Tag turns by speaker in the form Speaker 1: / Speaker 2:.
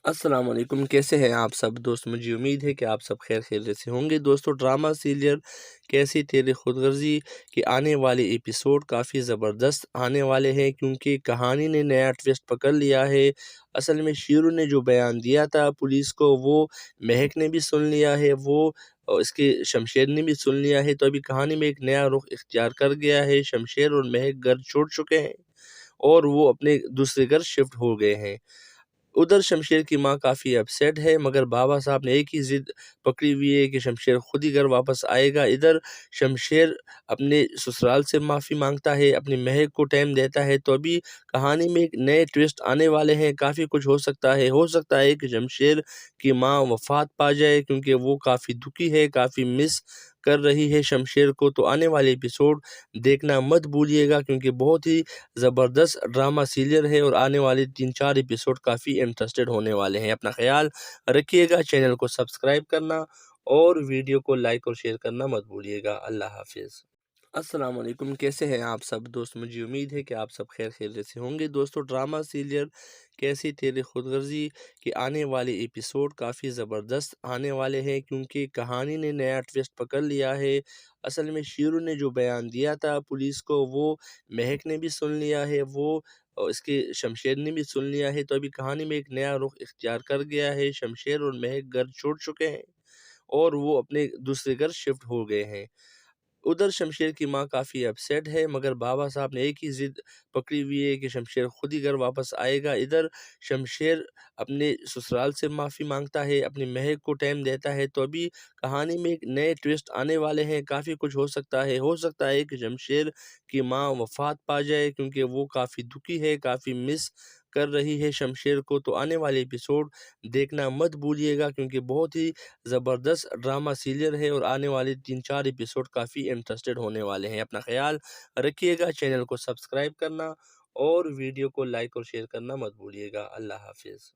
Speaker 1: अस्सलाम वालेकुम, कैसे हैं आप सब दोस्त। मुझे उम्मीद है कि आप सब खैर खैरियत से होंगे। दोस्तों, ड्रामा सीरियल कैसी तेरी खुदगर्जी के आने वाले एपिसोड काफ़ी ज़बरदस्त आने वाले हैं, क्योंकि कहानी ने नया ट्विस्ट पकड़ लिया है। असल में शीरू ने जो बयान दिया था पुलिस को, वो महक ने भी सुन लिया है, वो इसके शमशेर ने भी सुन लिया है। तो अभी कहानी में एक नया रुख इख्तियार कर गया है। शमशेर और महक घर छोड़ चुके हैं और वो अपने दूसरे घर शिफ्ट हो गए हैं। उधर शमशेर की माँ काफ़ी अपसेट है, मगर बाबा साहब ने एक ही ज़िद पकड़ी हुई है कि शमशेर खुद ही घर वापस आएगा। इधर शमशेर अपने ससुराल से माफ़ी मांगता है, अपनी महक को टाइम देता है। तो अभी कहानी में एक नए ट्विस्ट आने वाले हैं, काफ़ी कुछ हो सकता है कि शमशेर की माँ वफ़ात पा जाए, क्योंकि वो काफ़ी दुखी है, काफ़ी मिस कर रही है शमशेर को। तो आने वाले एपिसोड देखना मत भूलिएगा, क्योंकि बहुत ही ज़बरदस्त ड्रामा सीरियल है और आने वाले 3-4 एपिसोड काफ़ी इंटरेस्टेड होने वाले हैं। अपना ख्याल रखिएगा, चैनल को सब्सक्राइब करना और वीडियो को लाइक और शेयर करना मत भूलिएगा। अल्लाह हाफ़िज़। अस्सलाम वालेकुम, कैसे हैं आप सब दोस्त। मुझे उम्मीद है कि आप सब खैर खैरियत से होंगे। दोस्तों, ड्रामा सीरियल कैसी तेरी खुदगर्जी के आने वाले एपिसोड काफ़ी ज़बरदस्त आने वाले हैं, क्योंकि कहानी ने नया ट्विस्ट पकड़ लिया है। असल में शीरू ने जो बयान दिया था पुलिस को, वो महक ने भी सुन लिया है, वो इसके शमशेर ने भी सुन लिया है। तो अभी कहानी में एक नया रुख इख्तियार कर गया है। शमशेर और महक घर छोड़ चुके हैं और वो अपने दूसरे घर शिफ्ट हो गए हैं। उधर शमशेर की माँ काफ़ी अपसेट है, मगर बाबा साहब ने एक ही ज़िद पकड़ी हुई है कि शमशेर खुद ही घर वापस आएगा। इधर शमशेर अपने ससुराल से माफ़ी मांगता है, अपनी महक को टाइम देता है। तो अभी कहानी में एक नए ट्विस्ट आने वाले हैं, काफ़ी कुछ हो सकता है कि शमशेर की माँ वफ़ात पा जाए, क्योंकि वो काफ़ी दुखी है, काफ़ी मिस कर रही है शमशेर को। तो आने वाले एपिसोड देखना मत भूलिएगा, क्योंकि बहुत ही ज़बरदस्त ड्रामा सीरियल है और आने वाले 3-4 एपिसोड काफ़ी इंटरेस्टेड होने वाले हैं। अपना ख्याल रखिएगा, चैनल को सब्सक्राइब करना और वीडियो को लाइक और शेयर करना मत भूलिएगा। अल्लाह हाफ़िज़।